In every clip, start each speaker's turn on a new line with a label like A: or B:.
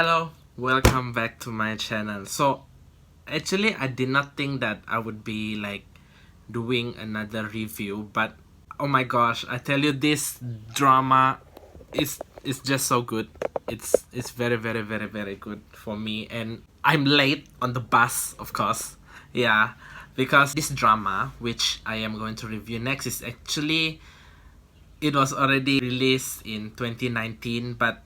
A: Hello, welcome back to my channel. So actually I did not think that I would be like doing another review, but oh my gosh, I tell you, this drama is just so good. It's very good for me, and I'm late on the bus, of course. Yeah, because this drama which I am going to review next is actually, it was already released in 2019, but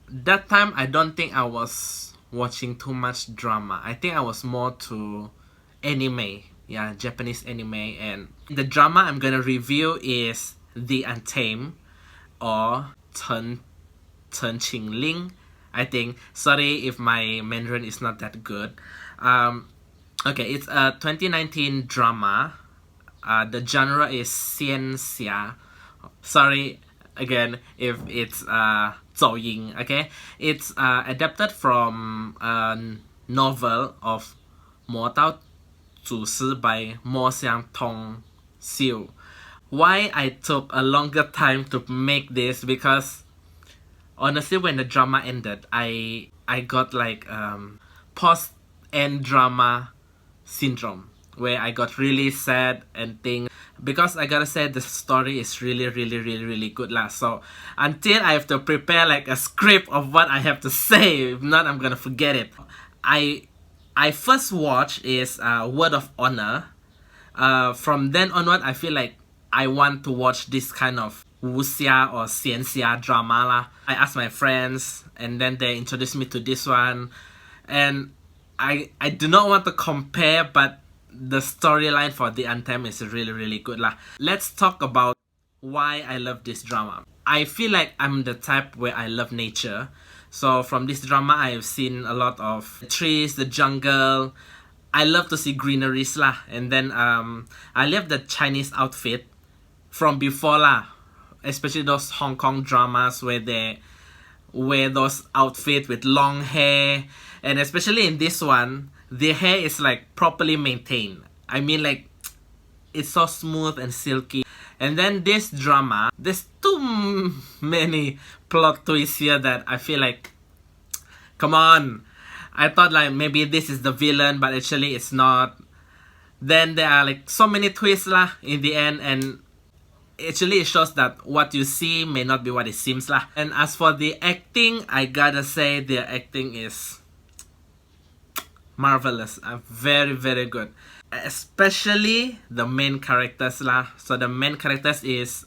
A: that time I don't think I was watching too much drama. I think I was more to anime. Yeah, Japanese anime. And the drama I'm gonna review is The Untamed, or Chen Qingling, I think. Sorry if my Mandarin is not that good. Okay, it's a 2019 drama. The genre is Xianxia. Sorry again if it's 走音, okay? It's adapted from a novel of 魔道祖师 by Mo Xiang Xiu. Why I took a longer time to make this? Because honestly, when the drama ended, I got like post-end drama syndrome, where I got really sad and things, because I gotta say the story is really good lah. So until I have to prepare like a script of what I have to say, if not I'm gonna forget it. I first watched is Word of Honor. From then onward, I feel like I want to watch this kind of wuxia or xianxia drama lah. I asked my friends, and then they introduced me to this one, and I do not want to compare, but the storyline for The Untamed is really good lah. Let's talk about why I love this drama. I feel like I'm the type where I love nature. So from this drama, I have seen a lot of trees, the jungle. I love to see greeneries lah. And then I love the Chinese outfit from before lah. Especially those Hong Kong dramas where they wear those outfits with long hair. And especially in this one, the hair is like properly maintained. I mean, like, it's so smooth and silky. And then this drama, there's too many plot twists here that I feel like, come on. I thought like maybe this is the villain, but actually it's not. Then there are like so many twists lah in the end, and actually it shows that what you see may not be what it seems lah. And as for the acting, I gotta say their acting is marvelous. Very good, especially the main characters lah. So the main characters is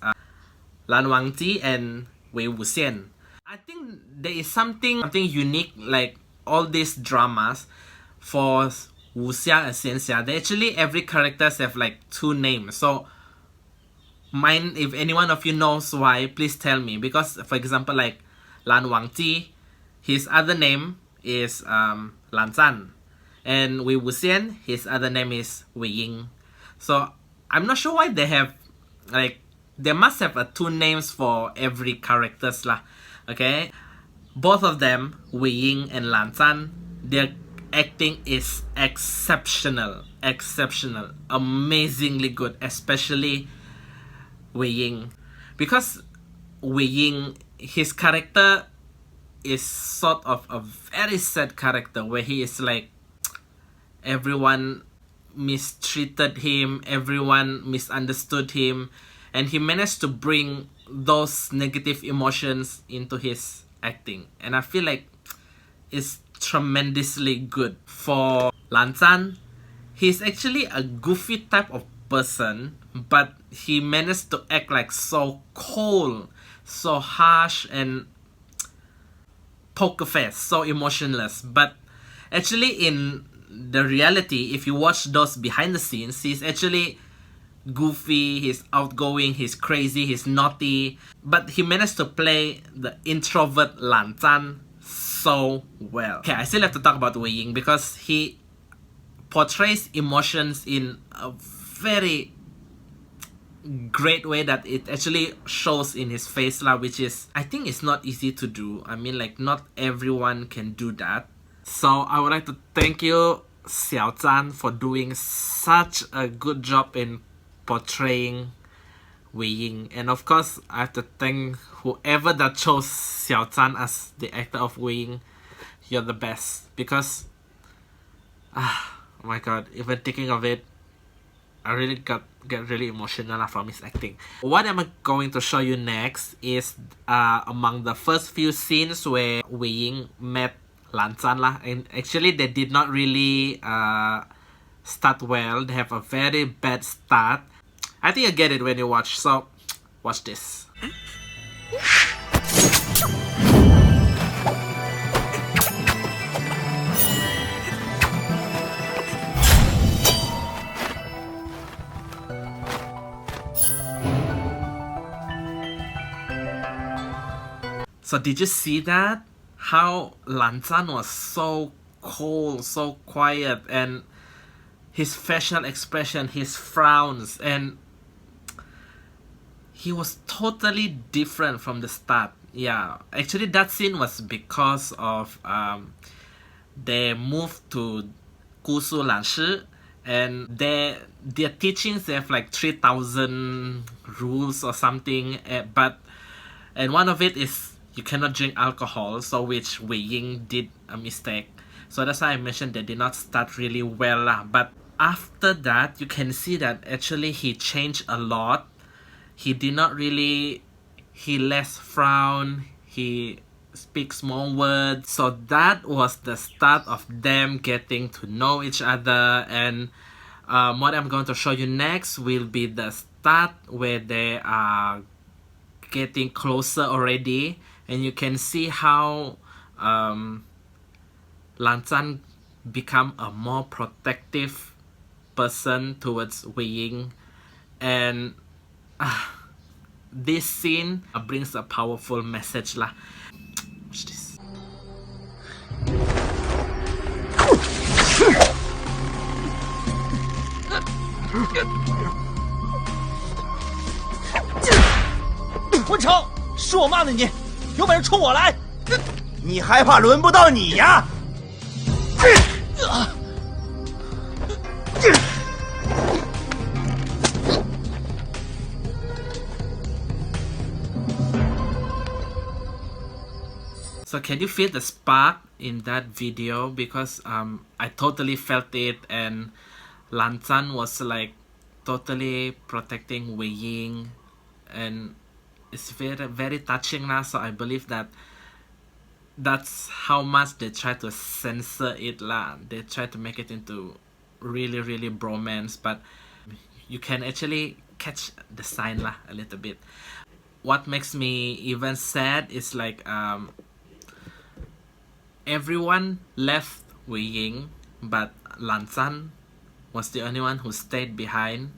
A: Lan Wangji and Wei Wuxian. I think there is something unique, like all these dramas for wuxia and xianxia. They actually, every characters have like two names. So mine, if any one of you knows why, please tell me. Because for example, like Lan Wangji, his other name is Lan Zan. And Wei Wuxian, his other name is Wei Ying. So I'm not sure why they have, like, they must have two names for every characters lah. Okay, both of them, Wei Ying and Lan Zan, their acting is exceptional, amazingly good, especially Wei Ying, because Wei Ying, his character is sort of a very sad character, where he is like, everyone mistreated him, everyone misunderstood him, and he managed to bring those negative emotions into his acting. And I feel like it's tremendously good. For Lan Zan, he's actually a goofy type of person, but he managed to act like so cold, so harsh, and poker face, so emotionless. But actually in the reality, if you watch those behind the scenes, he's actually goofy, he's outgoing, he's crazy, he's naughty, but he managed to play the introvert Lan Zan so well. Okay, I still have to talk about Wei Ying, because he portrays emotions in a very great way that it actually shows in his face lah, which is, I think it's not easy to do. I mean, like, not everyone can do that. So I would like to thank you, Xiao Zhan, for doing such a good job in portraying Wei Ying. And of course, I have to thank whoever that chose Xiao Zhan as the actor of Wei Ying. You're the best. Because, oh my god, even thinking of it, I really get really emotional from his acting. What I'm going to show you next is among the first few scenes where Wei Ying met Lan Zhan lah. And actually, they did not really start well. They have a very bad start. I think you get it when you watch. So, watch this. So did you see that? How Lan Zhan was so cold, so quiet, and his facial expression, his frowns, and he was totally different from the start. Yeah, actually that scene was because of they moved to Gusu Lanshi, and their teachings, they have like 3,000 rules or something, and one of it is you cannot drink alcohol, so which Wei Ying did a mistake. So that's why I mentioned they did not start really well lah. But after that, you can see that actually he changed a lot. He did not really, he less frown, he speaks more words. So that was the start of them getting to know each other. And what I'm going to show you next will be the start where they are getting closer already. And you can see how Lan Zhan become a more protective person towards Wei Ying. And this scene brings a powerful message lah. Watch this.
B: 混成，是我骂的你，有本事冲我来！你还怕轮不到你呀？
A: So can you feel the spark in that video? Because I totally felt it, and Lan Zhan was like totally protecting Wei Ying, and it's very touching now. So I believe that that's how much they try to censor it lah. They try to make it into really bromance, but you can actually catch the sign lah a little bit. What makes me even sad is like everyone left Wei Ying, but Lan Zhan was the only one who stayed behind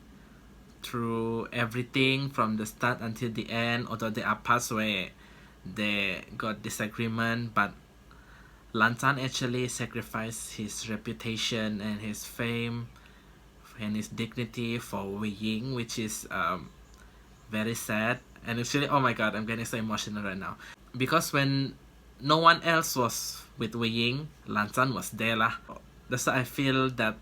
A: through everything from the start until the end. Although there are parts where they got disagreement, but Lan Zhan actually sacrificed his reputation and his fame and his dignity for Wei Ying, which is very sad. And actually, oh my god, I'm getting so emotional right now. Because when no one else was with Wei Ying, Lan Zhan was there lah. That's why I feel that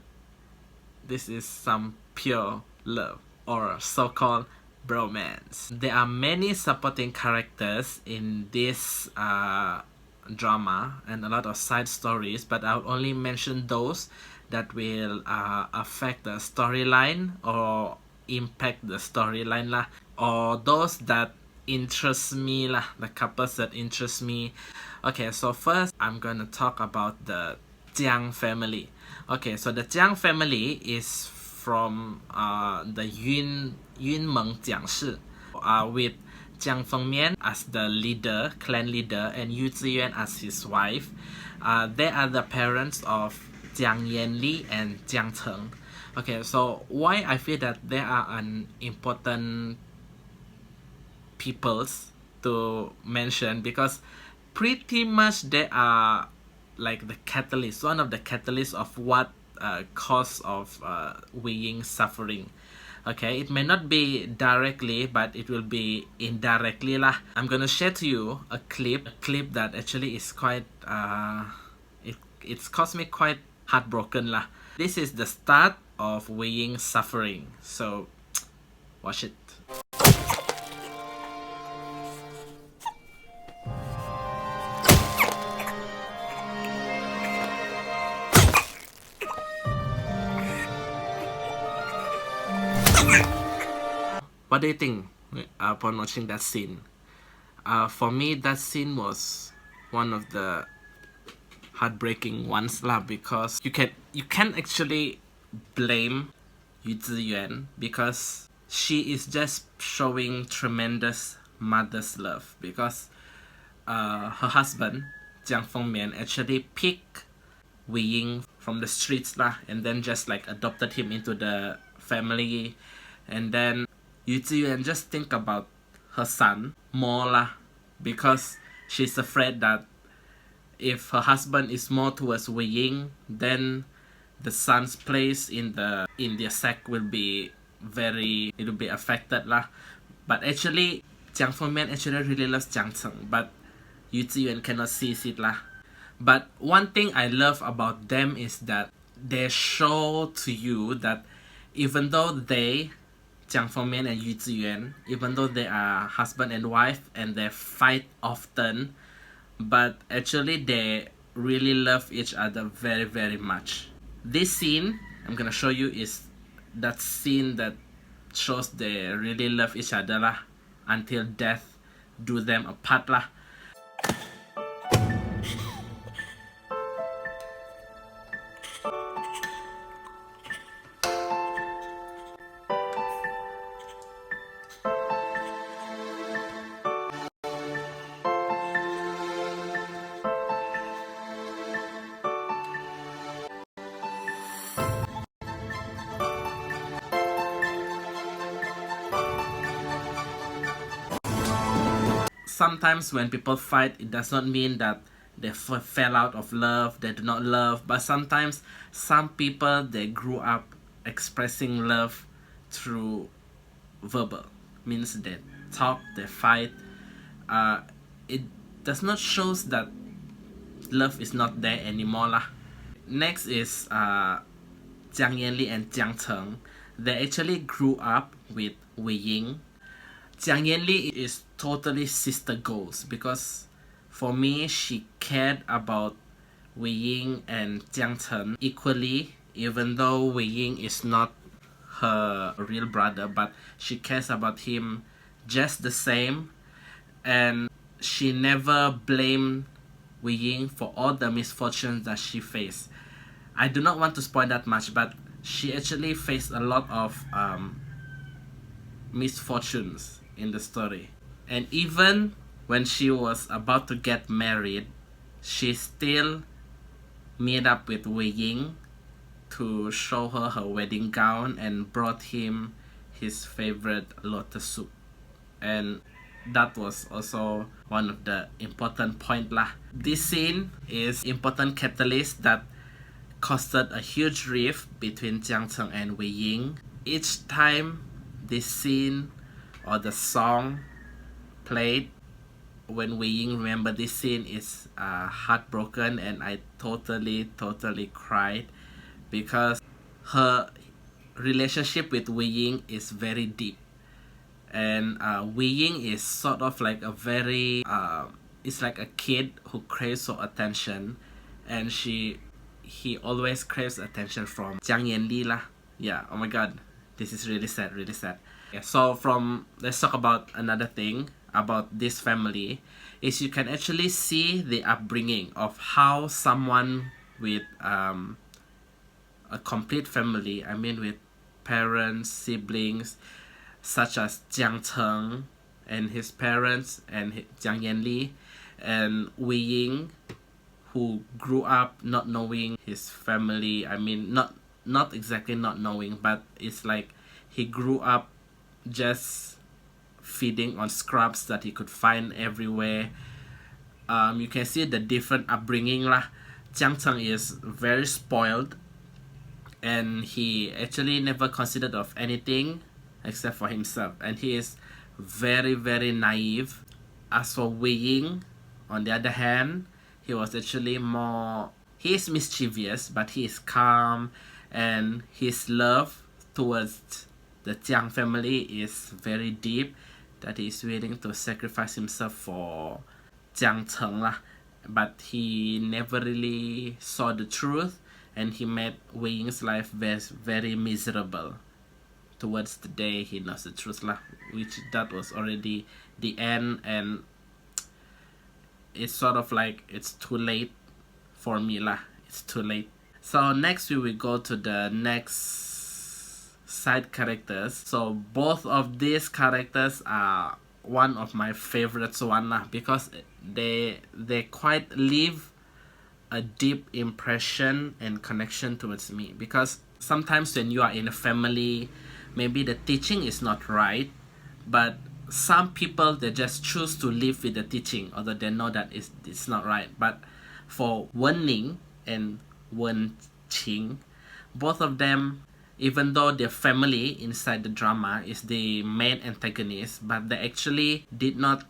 A: this is some pure love, or so-called bromance. There are many supporting characters in this drama and a lot of side stories, but I'll only mention those that will affect the storyline or impact the storyline lah, or those that interest me lah, the couples that interest me. Okay, so first I'm gonna talk about the Jiang family. Okay, so the Jiang family is from the Yunmeng Jiangshi, with Jiang Fengmian as the leader, clan leader, and Yu Ziyuan as his wife. They are the parents of Jiang Yanli and Jiang Cheng. Okay, so why I feel that they are an important peoples to mention, because pretty much they are like the catalyst, one of the catalysts of what cause of Wei Ying's suffering. Okay, it may not be directly, but it will be indirectly lah. I'm gonna share to you a clip that actually is quite it's caused me quite heartbroken lah. This is the start of Wei Ying's suffering, so watch it. What do you think upon watching that scene? For me, that scene was one of the heartbreaking ones lah, because you can actually blame Yu Ziyuan because she is just showing tremendous mother's love, because her husband Jiang Fengmian actually picked Wei Ying from the streets lah, and then just like adopted him into the family. And then Yu Ziyuan just think about her son more lah, because she's afraid that if her husband is more towards Wei Ying, then the son's place in their sect will be it'll be affected lah. But actually, Jiang Fengmian actually really loves Jiang Cheng, but Yu Ziyuan cannot see it lah. But one thing I love about them is that they show to you that even though Jiang Fengmian and Yu Ziyuan, even though they are husband and wife and they fight often, but actually they really love each other very, very much. This scene I'm gonna show you is that scene that shows they really love each other lah, until death do them apart lah. Sometimes when people fight, it does not mean that they fell out of love, they do not love, but sometimes some people, they grew up expressing love through verbal, means they talk, they fight. It does not shows that love is not there anymore lah. Next is Jiang Yanli and Jiang Cheng. They actually grew up with Wei Ying. Jiang Yanli is totally sister goals, because for me, she cared about Wei Ying and Jiang Cheng equally, even though Wei Ying is not her real brother, but she cares about him just the same. And she never blamed Wei Ying for all the misfortunes that she faced. I do not want to spoil that much, but she actually faced a lot of misfortunes in the story. And even when she was about to get married, she still met up with Wei Ying to show her her wedding gown and brought him his favorite lotus soup. And that was also one of the important point lah. This scene is important catalyst that caused a huge rift between Jiang Cheng and Wei Ying. Each time this scene or the song played, when Wei Ying remember this scene, is heartbroken, and I totally cried, because her relationship with Wei Ying is very deep. And Wei Ying is sort of like a very it's like a kid who craves for attention, and he always craves attention from Jiang Yanli lah. Yeah, oh my god, this is really sad, really sad. Yeah, so let's talk about another thing about this family, is you can actually see the upbringing of how someone with a complete family, I mean with parents, siblings, such as Jiang Cheng and his parents and Jiang Yanli, and Wei Ying, who grew up not knowing his family. I mean, not exactly not knowing, but it's like he grew up just feeding on scraps that he could find everywhere. You can see the different upbringing lah. Jiang Cheng is very spoiled, and he actually never considered of anything except for himself, and he is very naive. As for Wei Ying, on the other hand, he was actually he is mischievous, but he is calm, and his love towards the Jiang family is very deep, that he is willing to sacrifice himself for Jiang Cheng lah. But he never really saw the truth, and he made Wei Ying's life very miserable. towards the day he knows the truth lah, which that was already the end, and it's sort of like it's too late for me lah. It's too late. So next we will go to the next side characters. So both of these characters are one of my favorites one lah, because they quite leave a deep impression and connection towards me. Because sometimes when you are in a family, maybe the teaching is not right, but some people, they just choose to live with the teaching, although they know that it's not right. But for Wen Ning and Wen Qing, both of them, even though their family inside the drama is the main antagonist, but they actually did not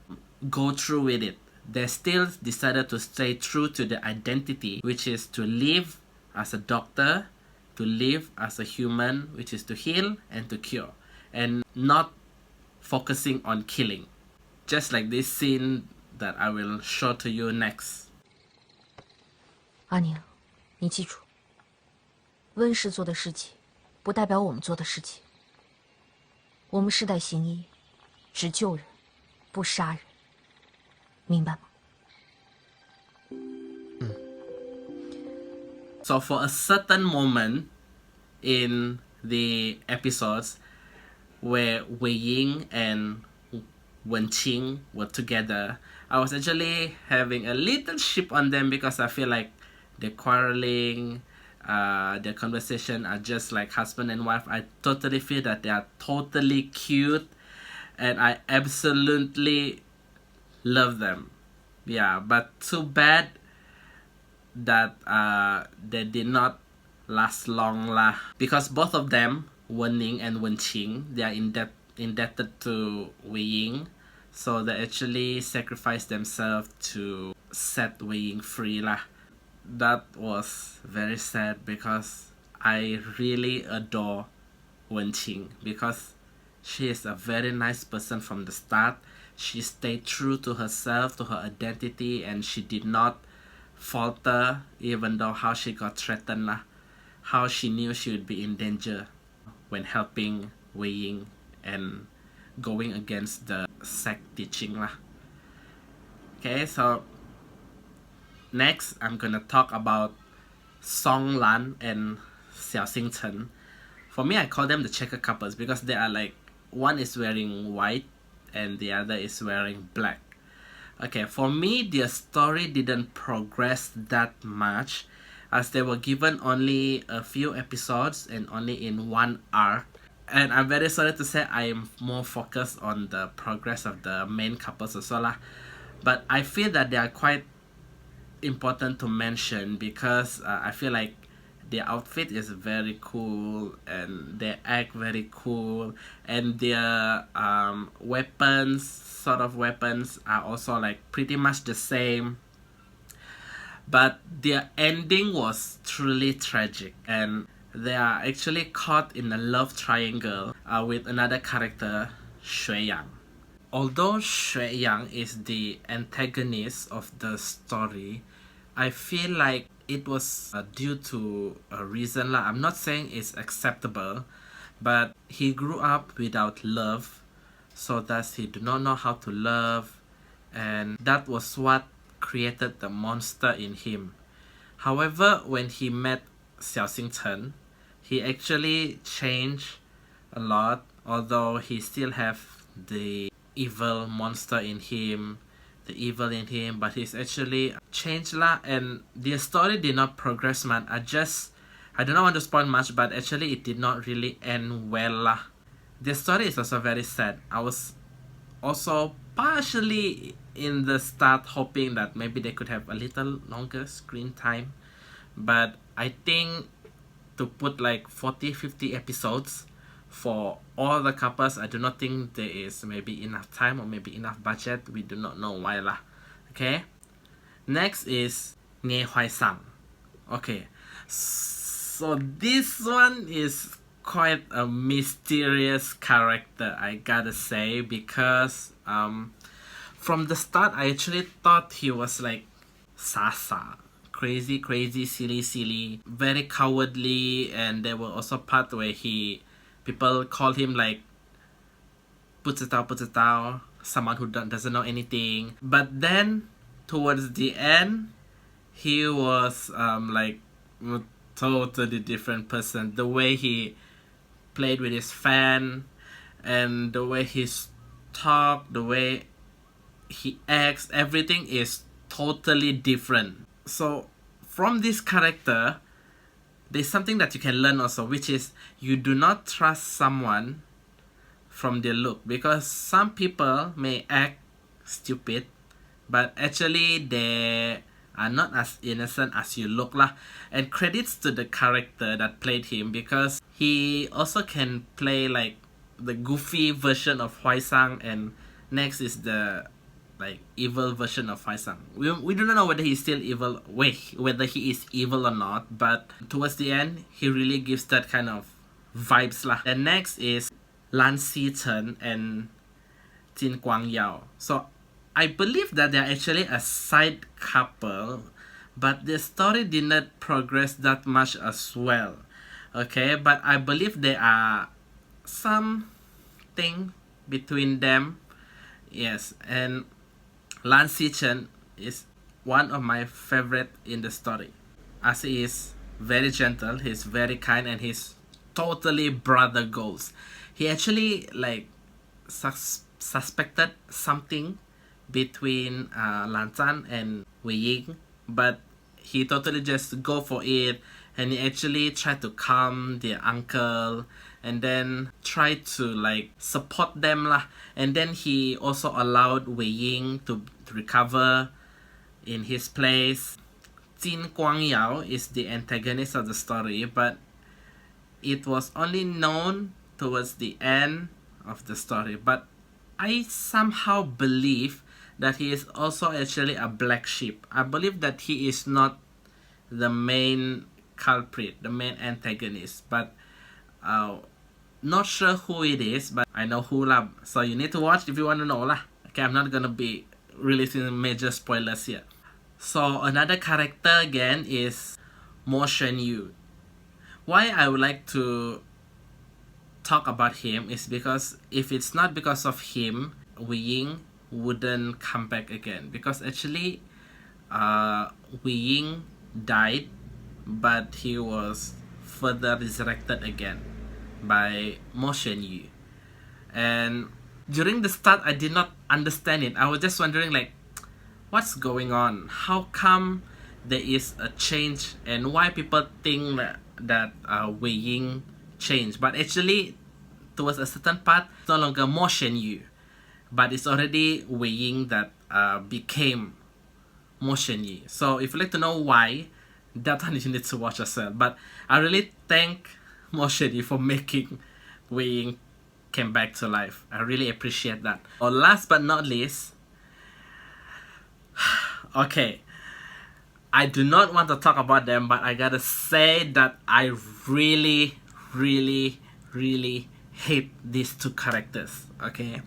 A: go through with it. They still decided to stay true to the identity, which is to live as a doctor, to live as a human, which is to heal and to cure, and not focusing on killing. Just like this scene that I will show to you next.
C: 阿宁，你记住，温氏做的事情，不代表我们做的事情。我们世代行医，只救人，不杀人，明白吗？
A: So for a certain moment in the episodes where Wei Ying and Wen Qing were together, I was actually having a little ship on them, because I feel like they're quarreling, their conversation are just like husband and wife. I totally feel that they are totally cute, and I absolutely love them. Yeah, but too bad that they did not last long lah, because both of them, Wen Ning and Wen Qing, they are indebted to Wei Ying, so they actually sacrificed themselves to set Wei Ying free lah. That was very sad, because I really adore Wen Qing, because she is a very nice person from the start. She stayed true to herself, to her identity, and she did not falter even though how she got threatened lah, how she knew she would be in danger when helping Wei Ying and going against the sect teaching lah. Okay, so next I'm gonna talk about Song Lan and Xiao Xingchen. For me, I call them the checker couples, because they are like, one is wearing white and the other is wearing black. Okay, for me, their story didn't progress that much, as they were given only a few episodes and only in one arc. And I'm very sorry to say I am more focused on the progress of the main couples also lah. But I feel that they are quite important to mention, because I feel like their outfit is very cool and they act very cool, and their weapons are also like pretty much the same. But their ending was truly tragic, and they are actually caught in a love triangle with another character, Yang. Although Yang is the antagonist of the story, I feel like it was due to a reason lah. I'm not saying it's acceptable, but he grew up without love, so thus he do not know how to love, and that was what created the monster in him. However, when he met Xiao Xingchen, he actually changed a lot, although he still have the evil monster in him, the evil in him, but he's actually changed lah, and the story did not progress much. I do not want to spoil much, but actually it did not really end well lah. The story is also very sad. I was also partially in the start hoping that maybe they could have a little longer screen time, but I think to put like 40-50 episodes for all the couples, I do not think there is maybe enough time or maybe enough budget. We do not know why lah. Okay, next is Nie Huai Sang. Okay, so this one is quite a mysterious character, I gotta say, because from the start I actually thought he was like Sasa, crazy, silly, very cowardly, and there were also parts where he people call him like 不知道, someone who doesn't know anything. But then towards the end, he was like a totally different person. The way he played with his fan, and the way he talked, the way he acts, everything is totally different. So from this character, there's something that you can learn also, which is you do not trust someone from their look, because some people may act stupid, but actually they are not as innocent as you look lah. And credits to the character that played him, because he also can play like the goofy version of Huai Sang, and next is the like evil version of Huai Sang. We do not know whether he's still evil, whether he is evil or not, but towards the end he really gives that kind of vibes lah. And next is Lan Xichen and Jin Guangyao. So I believe that they're actually a side couple, but the story did not progress that much as well. Okay, but I believe there are something between them. Yes, and Lan Xichen is one of my favorite in the story, as he is very gentle, he's very kind, and he's totally brother goals. He actually like suspected something between Lan Zhan and Wei Ying, but he totally just go for it, and he actually tried to calm their uncle, and then try to like support them lah. And then he also allowed Wei Ying to recover in his place. Jin Guangyao is the antagonist of the story, but it was only known towards the end of the story. But I somehow believe that he is also actually a black sheep. I believe that he is not the main culprit, the main antagonist, but not sure who it is, but I know who lah. So you need to watch if you want to know lah. Okay, I'm not gonna be releasing major spoilers here. So another character again is Mo Shenyu. Why I would like to talk about him is because if it's not because of him, Wei Ying wouldn't come back again, because actually Wei Ying died, but he was further resurrected again by Mo Shenyu. And during the start I did not understand it. I was just wondering like, what's going on? How come there is a change, and why people think that Wei Ying changed? But actually towards a certain part, it's no longer Mo Shenyu, but it's already Wei Ying that became Mo Shenyu. So if you'd like to know why, that one you need to watch yourself. But I really thank Mo Shenyu for making Wei Ying came back to life. I really appreciate that. Or last but not least, okay, I do not want to talk about them, but I gotta say that I really hate these two characters. Okay,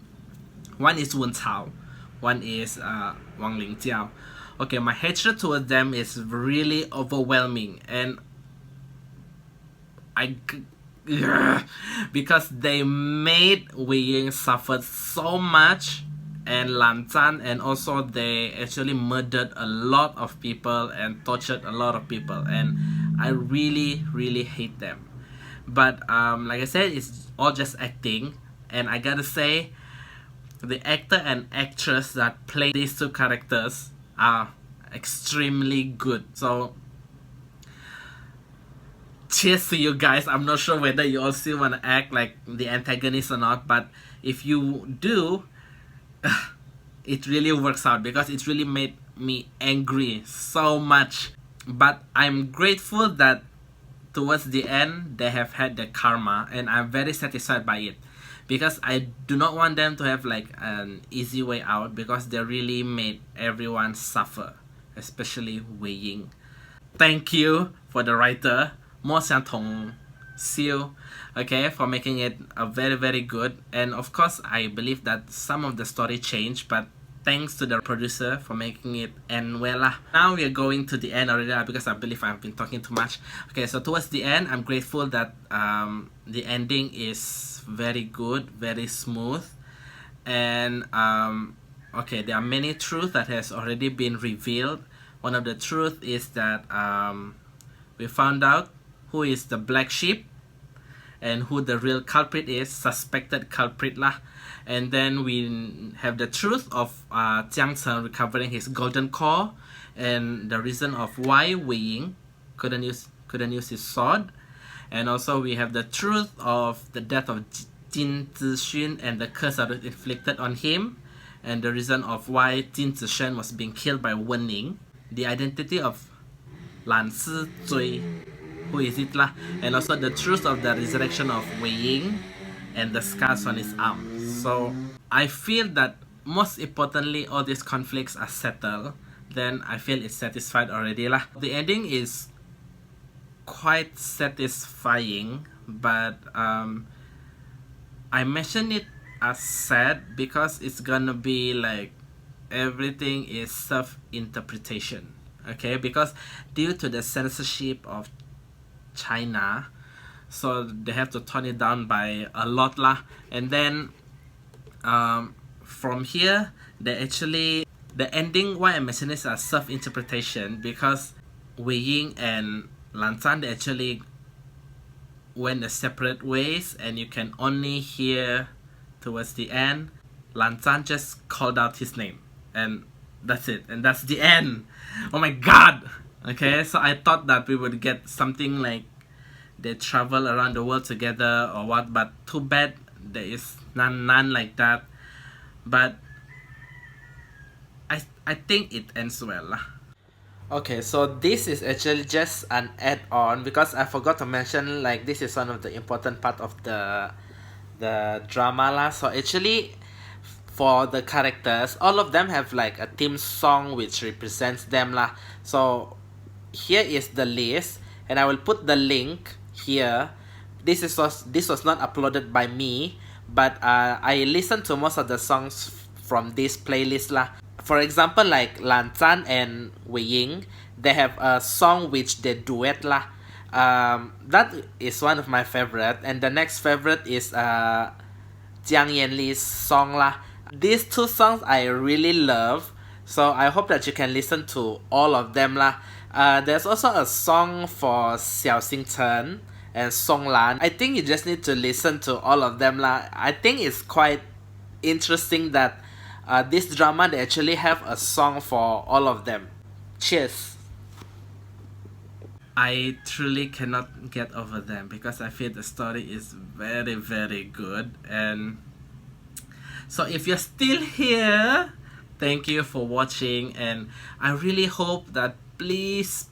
A: one is Wen Cao, one is Wang Lingjiao. Okay, my hatred towards them is really overwhelming, and because they made Wei Ying suffer so much, and Lan Zhan, and also they actually murdered a lot of people and tortured a lot of people, and I really hate them. But like I said, it's all just acting, and I gotta say the actor and actress that play these two characters are extremely good. So cheers to you guys. I'm not sure whether you all still want to act like the antagonist or not, but if you do, it really works out, because it really made me angry so much. But I'm grateful that towards the end they have had the karma, and I'm very satisfied by it, because I do not want them to have like an easy way out, because they really made everyone suffer, especially Wei Ying. Thank you for the writer Mo Xiangtong Xiu, okay, for making it a very good. And of course I believe that some of the story changed, but thanks to the producer for making it end well lah. Now we are going to the end already lah, because I believe I've been talking too much. Okay, so towards the end, I'm grateful that the ending is very good, very smooth, and okay, there are many truths that has already been revealed. One of the truths is that we found out who is the black sheep and who the real culprit is, suspected culprit lah. And then we have the truth of Jiang recovering his golden core, and the reason of why Wei Ying couldn't use his sword. And also we have the truth of the death of Jin Zixun and the curse that was inflicted on him, and the reason of why Jin Zixun was being killed by Wen Ning. The identity of Lan Si Zui, who is it lah, and also the truth of the resurrection of Wei Ying and the scars on his arms. So I feel that most importantly all these conflicts are settled. Then I feel it's satisfied already lah. The ending is quite satisfying, but I mention it as sad because it's gonna be like everything is self-interpretation. Okay, because due to the censorship of China, so they have to tone it down by a lot lah. And then from here, they actually, the ending, why I mention this as self-interpretation, because Wei Ying and Lan Zhan, they actually went their separate ways, and you can only hear towards the end Lan Zhan just called out his name, and that's it, and that's the end. Oh my god. Okay, so I thought that we would get something like they travel around the world together or what, but too bad there is none like that. But I think it ends well lah. Okay, so this is actually just an add-on because I forgot to mention, like, this is one of the important part of the drama lah. So actually, for the characters, all of them have like a theme song which represents them lah. So here is the list, and I will put the link here. This was not uploaded by me, but I listened to most of the songs from this playlist lah. For example, like Lan Zhan and Wei Ying, they have a song which they duet lah. That is one of my favorite, and the next favorite is Jiang Yanli's song lah. These two songs I really love, so I hope that you can listen to all of them lah. There's also a song for Xiao Xingchen and Song Lan. I think you just need to listen to all of them lah. I think it's quite interesting that this drama, they actually have a song for all of them. Cheers. I truly cannot get over them because I feel the story is very, very good. And so if you're still here, thank you for watching, and I really hope that please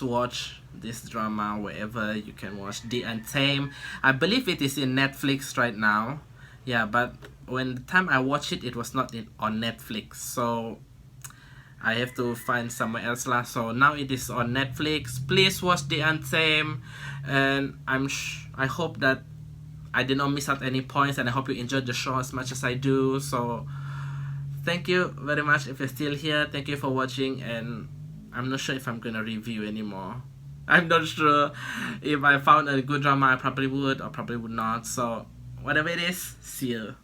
A: watch this drama wherever you can watch. The Untamed. I believe it is in Netflix right now. Yeah, but when the time I watched it, it was not on Netflix, so I have to find somewhere else lah. So now it is on Netflix. Please watch The Untamed, and I hope that I did not miss out any points, and I hope you enjoyed the show as much as I do. So thank you very much if you're still here. Thank you for watching, and I'm not sure if I'm gonna review anymore. I'm not sure if I found a good drama. I probably would or probably would not. So whatever it is, see you.